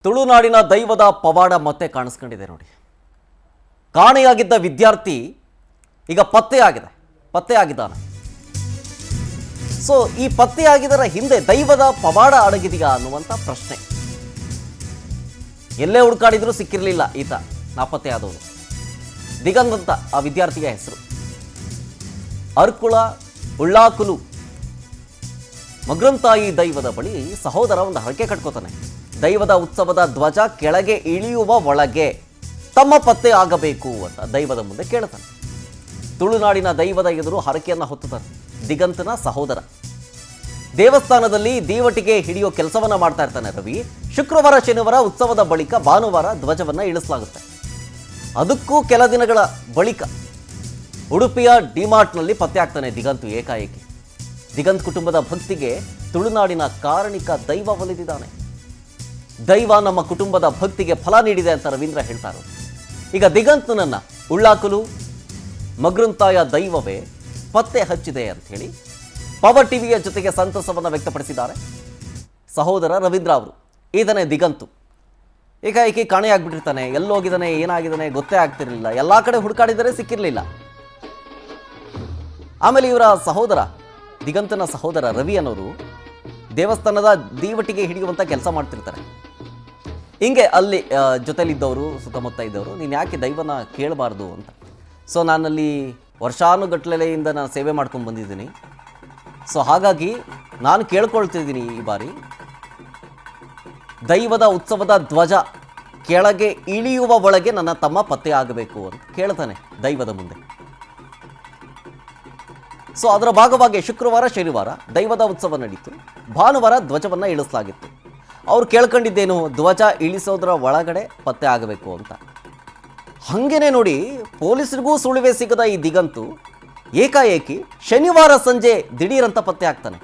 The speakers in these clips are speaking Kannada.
ತುಳುನಾಡಿನ ದೈವದ ಪವಾಡ ಮತ್ತೆ ಕಾಣಿಸ್ಕೊಂಡಿದೆ ನೋಡಿ. ಕಾಣೆಯಾಗಿದ್ದ ವಿದ್ಯಾರ್ಥಿ ಈಗ ಪತ್ತೆಯಾಗಿದ್ದಾನೆ. ಸೊ ಈ ಪತ್ತೆಯಾಗಿದ್ದರ ಹಿಂದೆ ದೈವದ ಪವಾಡ ಅಡಗಿದೆಯಾ ಅನ್ನುವಂಥ ಪ್ರಶ್ನೆ. ಎಲ್ಲೇ ಹುಡುಕಾಡಿದ್ರೂ ಸಿಕ್ಕಿರಲಿಲ್ಲ ಈತ ನಾಪತ್ತೆಯಾದವನು. ದಿಗಂತ್ ಅಂತ ಆ ವಿದ್ಯಾರ್ಥಿಯ ಹೆಸರು. ಅರ್ಕುಳ ಉಳ್ಳಾಕುಲು ಮಗ್ರಂತಾಯಿ ದೈವದ ಬಳಿ ಸಹೋದರ ಒಂದು ಹರಕೆ ಕಟ್ಕೋತಾನೆ. ದೈವದ ಉತ್ಸವದ ಧ್ವಜ ಕೆಳಗೆ ಇಳಿಯುವ ಒಳಗೆ ತಮ್ಮ ಪತ್ತೆ ಆಗಬೇಕು ಅಂತ ದೈವದ ಮುಂದೆ ಕೇಳ್ತಾನೆ. ತುಳುನಾಡಿನ ದೈವದ ಎದುರು ಹರಕೆಯನ್ನು ಹೊತ್ತುತ್ತಾನೆ ದಿಗಂತನ ಸಹೋದರ. ದೇವಸ್ಥಾನದಲ್ಲಿ ದೀವಟಿಗೆ ಹಿಡಿಯೋ ಕೆಲಸವನ್ನ ಮಾಡ್ತಾ ಇರ್ತಾನೆ ರವಿ. ಶುಕ್ರವಾರ ಶನಿವಾರ ಉತ್ಸವದ ಬಳಿಕ ಭಾನುವಾರ ಧ್ವಜವನ್ನ ಇಳಿಸಲಾಗುತ್ತೆ. ಅದಕ್ಕೂ ಕೆಲ ದಿನಗಳ ಬಳಿಕ ಉಡುಪಿಯ ಡಿಮಾರ್ಟ್ನಲ್ಲಿ ಪತ್ತೆ ಆಗ್ತಾನೆ ದಿಗಂತ್ ಏಕಾಏಕಿ. ದಿಗಂತ್ ಕುಟುಂಬದ ಭಕ್ತಿಗೆ ತುಳುನಾಡಿನ ಕಾರಣಿಕ ದೈವ ಒಲಿದಿದ್ದಾನೆ. ದೈವ ನಮ್ಮ ಕುಟುಂಬದ ಭಕ್ತಿಗೆ ಫಲ ನೀಡಿದೆ ಅಂತ ರವೀಂದ್ರ ಹೇಳ್ತಾರೆ. ಈಗ ದಿಗಂತ್ನನ್ನ ಉಳ್ಳಾಕುಲು ಮಗ್ರಂತಾಯ ದೈವವೇ ಪತ್ತೆ ಹಚ್ಚಿದೆ ಅಂತ ಹೇಳಿ ಪವರ್ ಟಿವಿಯ ಜೊತೆಗೆ ಸಂತಸವನ್ನು ವ್ಯಕ್ತಪಡಿಸಿದ್ದಾರೆ ಸಹೋದರ ರವೀಂದ್ರ ಅವರು. ಈತನೇ ದಿಗಂತು. ಏಕಾಏಕಿ ಕಾಣೆಯಾಗ್ಬಿಟ್ಟಿರ್ತಾನೆ. ಎಲ್ಲೋಗಿದ್ದಾನೆ, ಏನಾಗಿದ್ದಾನೆ ಗೊತ್ತೇ ಆಗ್ತಿರಲಿಲ್ಲ. ಎಲ್ಲ ಕಡೆ ಹುಡುಕಾಡಿದರೆ ಸಿಕ್ಕಿರಲಿಲ್ಲ. ಆಮೇಲೆ ಇವರ ಸಹೋದರ ದಿಗಂತನ ಸಹೋದರ ರವಿ ಅನ್ನೋರು ದೇವಸ್ಥಾನದ ದೀವಟಿಗೆ ಹಿಡಿಯುವಂಥ ಕೆಲಸ ಮಾಡ್ತಿರ್ತಾರೆ. ಹಿಂಗೆ ಅಲ್ಲಿ ಜೊತೆಲಿದ್ದವರು ಸುತ್ತಮುತ್ತ ಇದ್ದವರು, ನೀನು ಯಾಕೆ ದೈವನ ಕೇಳಬಾರ್ದು ಅಂತ. ಸೊ ನಾನಲ್ಲಿ ವರ್ಷಾನುಗಟ್ಟಲೆಯಿಂದ ನಾನು ಸೇವೆ ಮಾಡ್ಕೊಂಡು ಬಂದಿದ್ದೀನಿ. ಸೊ ಹಾಗಾಗಿ ನಾನು ಕೇಳ್ಕೊಳ್ತಿದ್ದೀನಿ ಈ ಬಾರಿ ದೈವದ ಉತ್ಸವದ ಧ್ವಜ ಕೆಳಗೆ ಇಳಿಯುವ ಒಳಗೆ ನನ್ನ ತಮ್ಮ ಪತ್ತೆ ಆಗಬೇಕು ಅಂತ ಕೇಳ್ತಾನೆ ದೈವದ ಮುಂದೆ. ಸೊ ಅದರ ಭಾಗವಾಗಿ ಶುಕ್ರವಾರ ಶನಿವಾರ ದೈವದ ಉತ್ಸವ ನಡೀತು. ಭಾನುವಾರ ಧ್ವಜವನ್ನು ಇಳಿಸಲಾಗಿತ್ತು. ಅವ್ರು ಕೇಳ್ಕೊಂಡಿದ್ದೇನು, ಧ್ವಜ ಇಳಿಸೋದ್ರ ಒಳಗಡೆ ಪತ್ತೆ ಆಗಬೇಕು ಅಂತ. ಹಾಗೇನೆ ನೋಡಿ, ಪೊಲೀಸರಿಗೂ ಸುಳಿವೆ ಸಿಗದ ಈ ದಿಗಂತು ಏಕಾಏಕಿ ಶನಿವಾರ ಸಂಜೆ ದಿಢೀರಂತ ಪತ್ತೆ ಆಗ್ತಾನೆ.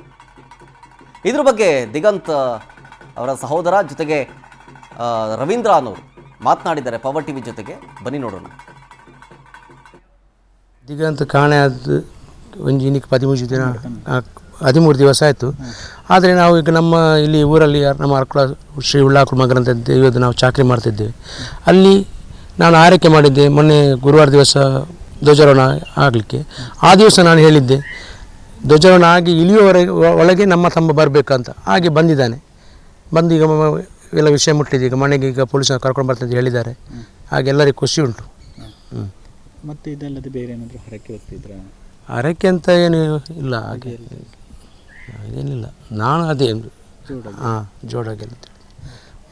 ಇದ್ರ ಬಗ್ಗೆ ದಿಗಂತ್ ಅವರ ಸಹೋದರ ಜೊತೆಗೆ ರವೀಂದ್ರ ಅನ್ನೋರು ಮಾತನಾಡಿದ್ದಾರೆ ಪವರ್ ಟಿವಿ ಜೊತೆಗೆ. ಬನ್ನಿ ನೋಡೋಣ. ದಿಗಂತ್ ಕಾಣೆ ಆದ ಒಂಜಿನಿಗೆ 13 ದಿವಸ ಆಯಿತು. ಆದರೆ ನಾವು ಈಗ ನಮ್ಮ ಇಲ್ಲಿ ಊರಲ್ಲಿ ನಮ್ಮ ಅರ್ಕುಳ ಶ್ರೀ ಉಳ್ಳಾಕುಳ ಮಗರಂತ ದೈವದ ನಾವು ಚಾಕರಿ ಮಾಡ್ತಿದ್ದೇವೆ. ಅಲ್ಲಿ ನಾನು ಆರೈಕೆ ಮಾಡಿದ್ದೆ. ಮೊನ್ನೆ ಗುರುವಾರ ದಿವಸ ಧ್ವಜಾರೋಹಣ ಆಗಲಿಕ್ಕೆ. ಆ ದಿವಸ ನಾನು ಹೇಳಿದ್ದೆ ಧ್ವಜಾರೋಹಣ ಆಗಿ ಇಳಿಯುವವರೆಗೆ ಒಳಗೆ ನಮ್ಮ ತಮ್ಮ ಬರಬೇಕಂತ. ಹಾಗೆ ಬಂದಿದ್ದಾನೆ. ಬಂದು ಈಗ ಎಲ್ಲ ವಿಷಯ ಮುಟ್ಟಿದೆ. ಈಗ ಮನೆಗೆ ಈಗ ಪೊಲೀಸರು ಕರ್ಕೊಂಡು ಬರ್ತಿದ್ದು ಹೇಳಿದ್ದಾರೆ. ಹಾಗೆ ಎಲ್ಲರಿಗೂ ಖುಷಿ ಉಂಟು. ಮತ್ತು ಇದಲ್ಲದೆ ಬೇರೆ ಏನಾದರೂ ಹರಕೆ ಹೊತ್ತಿದ್ರ? ಹರಕೆ ಅಂತ ಏನು ಇಲ್ಲ, ಹಾಗೆ ಏನಿಲ್ಲ. ನಾನು ಅದೇ ಜೋಡಾಗಿ.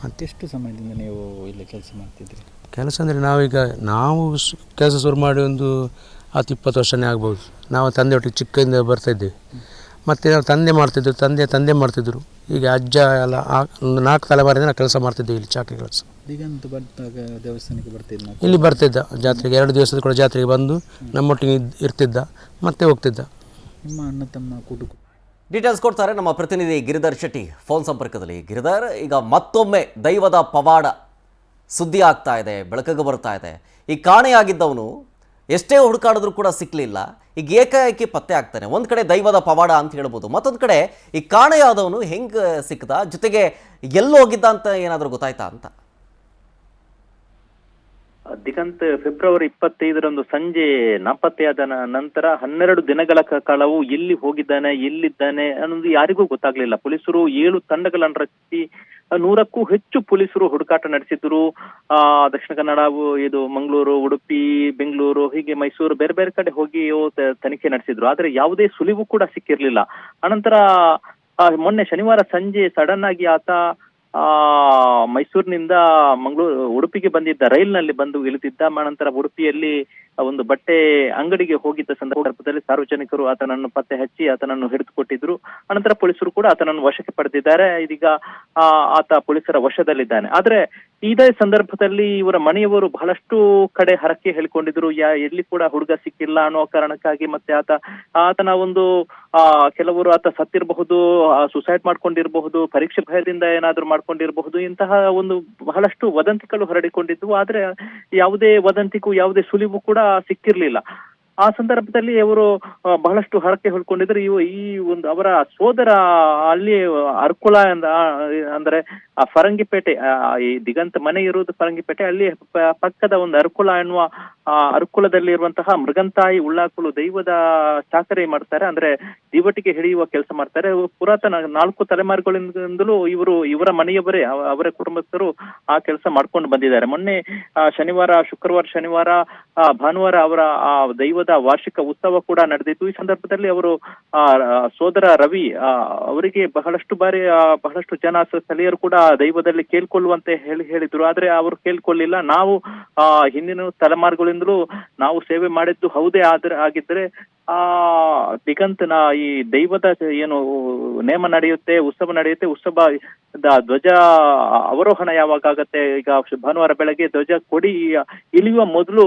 ಮತ್ತೆಷ್ಟು ಸಮಯದಿಂದ ನೀವು ಇಲ್ಲಿ ಕೆಲಸ ಮಾಡ್ತಿದ್ರಿ? ಕೆಲಸ ಅಂದರೆ ನಾವು ಕೆಲಸ ಶುರು ಮಾಡಿ ಒಂದು 10-20 ವರ್ಷನೇ ಆಗ್ಬೋದು. ನಾವು ತಂದೆ ಒಟ್ಟಿಗೆ ಚಿಕ್ಕದಿಂದ ಬರ್ತಾಯಿದ್ದೇವೆ. ಮತ್ತು ನಾವು ತಂದೆ ಮಾಡ್ತಿದ್ದರು. ಈಗ ಅಜ್ಜ ಎಲ್ಲ ಒಂದು 4 ತಲೆಮಾರಿಂದ ನಾವು ಕೆಲಸ ಮಾಡ್ತಿದ್ದೇವೆ ಇಲ್ಲಿ ಚಾಕರಿ ಕೆಲಸ. ದಿಗಂತ್ ಬಂದಾಗ ದೇವಸ್ಥಾನಕ್ಕೆ ಬರ್ತಿದ್ದ? ಇಲ್ಲಿ ಬರ್ತಿದ್ದ ಜಾತ್ರೆಗೆ. 2 ದಿವಸದ ಕೂಡ ಜಾತ್ರೆಗೆ ಬಂದು ನಮ್ಮೊಟ್ಟಿಗೆ ಇರ್ತಿದ್ದ, ಮತ್ತೆ ಹೋಗ್ತಿದ್ದ. ನಿಮ್ಮ ಅಣ್ಣ ತಮ್ಮ ಕುಟುಂಬ ಡೀಟೇಲ್ಸ್ ಕೊಡ್ತಾರೆ ನಮ್ಮ ಪ್ರತಿನಿಧಿ ಗಿರಿಧರ್ ಶೆಟ್ಟಿ ಫೋನ್ ಸಂಪರ್ಕದಲ್ಲಿ. ಗಿರಿಧರ್, ಈಗ ಮತ್ತೊಮ್ಮೆ ದೈವದ ಪವಾಡ ಸುದ್ದಿ ಆಗ್ತಾ ಇದೆ, ಬೆಳಕಿಗೆ ಬರ್ತಾ ಇದೆ. ಈ ಕಾಣೆಯಾಗಿದ್ದವನು ಎಷ್ಟೇ ಹುಡುಕಾಡಿದ್ರೂ ಕೂಡ ಸಿಕ್ಕಲಿಲ್ಲ. ಈಗ ಏಕಾಏಕಿ ಪತ್ತೆ ಆಗ್ತಾನೆ. ಒಂದು ಕಡೆ ದೈವದ ಪವಾಡ ಅಂತ ಹೇಳ್ಬೋದು, ಮತ್ತೊಂದು ಕಡೆ ಈ ಕಾಣೆಯಾದವನು ಹೆಂಗೆ ಸಿಕ್ಕದ, ಜೊತೆಗೆ ಎಲ್ಲೋಗಿದ್ದ ಅಂತ ಏನಾದರೂ ಗೊತ್ತಾಯ್ತಾ ಅಂತ. ದಿಗಂತ್ ಫೆಬ್ರವರಿ 25ರಂದು ಸಂಜೆ ನಾಪತ್ತೆಯಾದ ನಂತರ 12 ದಿನಗಳ ಕಾಲವು ಎಲ್ಲಿ ಹೋಗಿದ್ದಾನೆ, ಎಲ್ಲಿದ್ದಾನೆ ಅನ್ನೋದು ಯಾರಿಗೂ ಗೊತ್ತಾಗ್ಲಿಲ್ಲ. ಪೊಲೀಸರು 7 ತಂಡಗಳನ್ನು ರಚಿಸಿ 100ಕ್ಕೂ ಹೆಚ್ಚು ಪೊಲೀಸರು ಹುಡುಕಾಟ ನಡೆಸಿದ್ರು. ದಕ್ಷಿಣ ಕನ್ನಡ, ಇದು ಮಂಗಳೂರು, ಉಡುಪಿ, ಬೆಂಗಳೂರು, ಹೀಗೆ ಮೈಸೂರು, ಬೇರೆ ಬೇರೆ ಕಡೆ ಹೋಗಿ ತನಿಖೆ ನಡೆಸಿದ್ರು. ಆದ್ರೆ ಯಾವುದೇ ಸುಳಿವು ಕೂಡ ಸಿಕ್ಕಿರ್ಲಿಲ್ಲ. ಅನಂತರ ಮೊನ್ನೆ ಶನಿವಾರ ಸಂಜೆ ಸಡನ್ ಆಗಿ ಆತ ಮೈಸೂರಿನಿಂದ ಉಡುಪಿಗೆ ಬಂದಿದ್ದ. ರೈಲ್ನಲ್ಲಿ ಬಂದು ಇಳಿದಿದ್ದ. ನಂತರ ಉಡುಪಿಯಲ್ಲಿ ಒಂದು ಬಟ್ಟೆ ಅಂಗಡಿಗೆ ಹೋಗಿದ್ದ ಸಂದರ್ಭದಲ್ಲಿ ಸಾರ್ವಜನಿಕರು ಆತನನ್ನು ಪತ್ತೆ ಹಚ್ಚಿ ಆತನನ್ನು ಹಿಡಿದುಕೊಟ್ಟಿದ್ರು. ಅನಂತರ ಪೊಲೀಸರು ಕೂಡ ಆತನನ್ನು ವಶಕ್ಕೆ ಪಡೆದಿದ್ದಾರೆ. ಇದೀಗ ಆತ ಪೊಲೀಸರ ವಶದಲ್ಲಿದ್ದಾನೆ. ಆದ್ರೆ ಇದೇ ಸಂದರ್ಭದಲ್ಲಿ ಇವರ ಮನೆಯವರು ಬಹಳಷ್ಟು ಕಡೆ ಹರಕೆ ಹೇಳಿಕೊಂಡಿದ್ರು. ಎಲ್ಲಿ ಕೂಡ ಹುಡುಗ ಸಿಕ್ಕಿಲ್ಲ ಅನ್ನೋ ಕಾರಣಕ್ಕಾಗಿ. ಮತ್ತೆ ಆತನ ಒಂದು ಕೆಲವರು ಆತ ಸತ್ತಿರಬಹುದು, ಸುಸೈಡ್ ಮಾಡ್ಕೊಂಡಿರಬಹುದು, ಪರೀಕ್ಷೆ ಭಯದಿಂದ ಏನಾದ್ರು ಮಾಡ್ಕೊಂಡಿರಬಹುದು, ಇಂತಹ ಒಂದು ಬಹಳಷ್ಟು ವದಂತಿಗಳು ಹರಡಿಕೊಂಡಿದ್ವು. ಆದ್ರೆ ಯಾವುದೇ ವದಂತಿಗೂ ಯಾವುದೇ ಸುಳಿವು ಕೂಡ ಸಿಕ್ಕಿರ್ಲಿಲ್ಲ. ಆ ಸಂದರ್ಭದಲ್ಲಿ ಅವರು ಬಹಳಷ್ಟು ಹರಕೆ ಹೊಳ್ಕೊಂಡಿದ್ರು. ಈ ಒಂದು ಅವರ ಸೋದರ ಅಲ್ಲಿ ಅರ್ಕುಳ ಅಂದ್ರೆ ಫರಂಗಿಪೇಟೆ, ಈ ದಿಗಂತ್ ಮನೆ ಇರುವುದು ಫರಂಗಿಪೇಟೆ, ಅಲ್ಲಿ ಪಕ್ಕದ ಒಂದು ಅರ್ಕುಲ ಎನ್ನುವ ಅರ್ಕುಲದಲ್ಲಿರುವಂತಹ ಮೃಗಂತಾಯಿ ಉಳ್ಳಾಕುಲು ದೈವದ ಚಾಕರಿ ಮಾಡ್ತಾರೆ. ಅಂದ್ರೆ ದಿವಟಿಗೆ ಹಿಡಿಯುವ ಕೆಲಸ ಮಾಡ್ತಾರೆ. ಪುರಾತನ 4 ತಲೆಮಾರುಗಳಿಂದಲೂ ಇವರ ಮನೆಯವರೇ, ಅವರ ಕುಟುಂಬಸ್ಥರು ಆ ಕೆಲಸ ಮಾಡ್ಕೊಂಡು ಬಂದಿದ್ದಾರೆ. ಮೊನ್ನೆ ಶುಕ್ರವಾರ, ಶನಿವಾರ, ಭಾನುವಾರ ಅವರ ಆ ದೈವದ ವಾರ್ಷಿಕ ಉತ್ಸವ ಕೂಡ ನಡೆದಿತ್ತು. ಈ ಸಂದರ್ಭದಲ್ಲಿ ಅವರು ಸೋದರ ರವಿ ಅವರಿಗೆ ಬಹಳಷ್ಟು ಜನ ಸ್ಥಳೀಯರು ಕೂಡ ದೈವದಲ್ಲಿ ಕೇಳ್ಕೊಳ್ಳುವಂತೆ ಹೇಳಿದ್ರು. ಆದ್ರೆ ಅವರು ಕೇಳ್ಕೊಳ್ಳಿಲ್ಲ. ನಾವು ಹಿಂದಿನ ತಲೆಮಾರುಗಳಿಂದಲೂ ನಾವು ಸೇವೆ ಮಾಡಿದ್ದು ಹೌದೇ ಆಗಿದ್ರೆ ದಿಗಂತನ ಈ ದೈವದ ಏನು ನೇಮ ನಡೆಯುತ್ತೆ, ಉತ್ಸವ ನಡೆಯುತ್ತೆ, ಉತ್ಸವದ ಧ್ವಜ ಅವರೋಹಣ ಯಾವಾಗ ಆಗತ್ತೆ, ಈಗ ಭಾನುವಾರ ಬೆಳಗ್ಗೆ ಧ್ವಜ ಕೊಡಿ ಇಳಿಯುವ ಮೊದಲು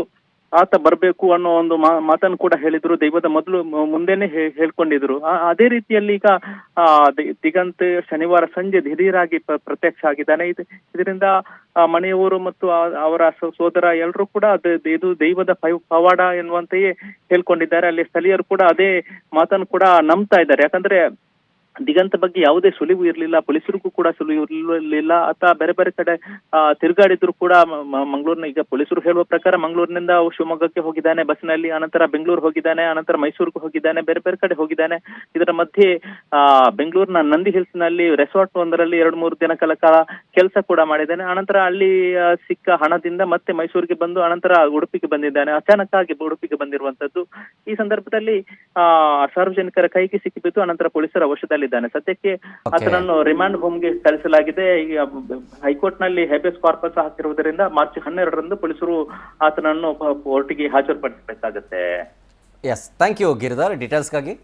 ಆತ ಬರ್ಬೇಕು ಅನ್ನೋ ಒಂದು ಮಾತನ್ನು ಕೂಡ ಹೇಳಿದ್ರು. ದೈವದ ಮೊದಲು ಮುಂದೆನೆ ಹೇಳ್ಕೊಂಡಿದ್ರು. ಅದೇ ರೀತಿಯಲ್ಲಿ ಈಗ ದಿಗಂತ್ ಶನಿವಾರ ಸಂಜೆ ದಿಢೀರಾಗಿ ಪ್ರತ್ಯಕ್ಷ ಆಗಿದ್ದಾನೆ. ಇದರಿಂದ ಮನೆಯವರು ಮತ್ತು ಅವರ ಸೋದರ ಎಲ್ಲರೂ ಕೂಡ ಇದು ದೈವದ ಪವಾಡ ಎನ್ನುವಂತೆಯೇ ಹೇಳ್ಕೊಂಡಿದ್ದಾರೆ. ಅಲ್ಲಿ ಸ್ಥಳೀಯರು ಕೂಡ ಅದೇ ಮಾತನ್ನು ಕೂಡ ನಂಬ್ತಾ ಇದ್ದಾರೆ. ಯಾಕಂದ್ರೆ ದಿಗಂತ ಬಗ್ಗೆ ಯಾವುದೇ ಸುಳಿವು ಇರಲಿಲ್ಲ, ಪೊಲೀಸರಿಗೂ ಕೂಡ ಸುಳಿವು ಇರಲಿಲ್ಲ. ಆತ ಬೇರೆ ಬೇರೆ ಕಡೆ ತಿರುಗಾಡಿದ್ರು ಕೂಡ ಮಂಗಳೂರಿನ, ಈಗ ಪೊಲೀಸರು ಹೇಳುವ ಪ್ರಕಾರ ಮಂಗಳೂರಿನಿಂದ ಶಿವಮೊಗ್ಗಕ್ಕೆ ಹೋಗಿದ್ದಾನೆ ಬಸ್ನಲ್ಲಿ, ಅನಂತರ ಬೆಂಗಳೂರು ಹೋಗಿದ್ದಾನೆ, ಅನಂತರ ಮೈಸೂರಿಗೂ ಹೋಗಿದ್ದಾನೆ, ಬೇರೆ ಬೇರೆ ಕಡೆ ಹೋಗಿದ್ದಾನೆ. ಇದರ ಮಧ್ಯೆ ಬೆಂಗಳೂರಿನ ನಂದಿ ಹಿಲ್ಸ್ ನಲ್ಲಿ ರೆಸಾರ್ಟ್ ಒಂದರಲ್ಲಿ 2-3 ದಿನಗಳ ಕಾಲ ಕೆಲಸ ಕೂಡ ಮಾಡಿದ್ದಾನೆ. ಅನಂತರ ಅಲ್ಲಿ ಸಿಕ್ಕ ಹಣದಿಂದ ಮತ್ತೆ ಮೈಸೂರಿಗೆ ಬಂದು ಅನಂತರ ಉಡುಪಿಗೆ ಬಂದಿದ್ದಾನೆ. ಅಚಾನಕ್ ಆಗಿ ಉಡುಪಿಗೆ ಬಂದಿರುವಂತದ್ದು. ಈ ಸಂದರ್ಭದಲ್ಲಿ ಸಾರ್ವಜನಿಕರ ಕೈಗೆ ಸಿಕ್ಕಿಬಿದ್ದು ಅನಂತರ ಪೊಲೀಸರ ವಶದಲ್ಲಿ ಸದ್ಯಕ್ಕೆ ಆತನನ್ನು ರಿಮಾಂಡ್ ಹೋಮ್ಗೆ ಕಳಿಸಲಾಗಿದೆ. ಈಗ ಹೈಕೋರ್ಟ್ ನಲ್ಲಿ ಹೇಬಿಯಸ್ ಕಾರ್ಪಸ್ ಹಾಕಿರುವುದರಿಂದ ಮಾರ್ಚ್ 12ರಂದು ಪೊಲೀಸರು ಆತನನ್ನು ಕೋರ್ಟ್ಗೆ ಹಾಜರುಪಡಿಸಬೇಕಾಗುತ್ತೆ. Yes, thank you Giridhar ಡೀಟೇಲ್ಸ್ಗಾಗಿ.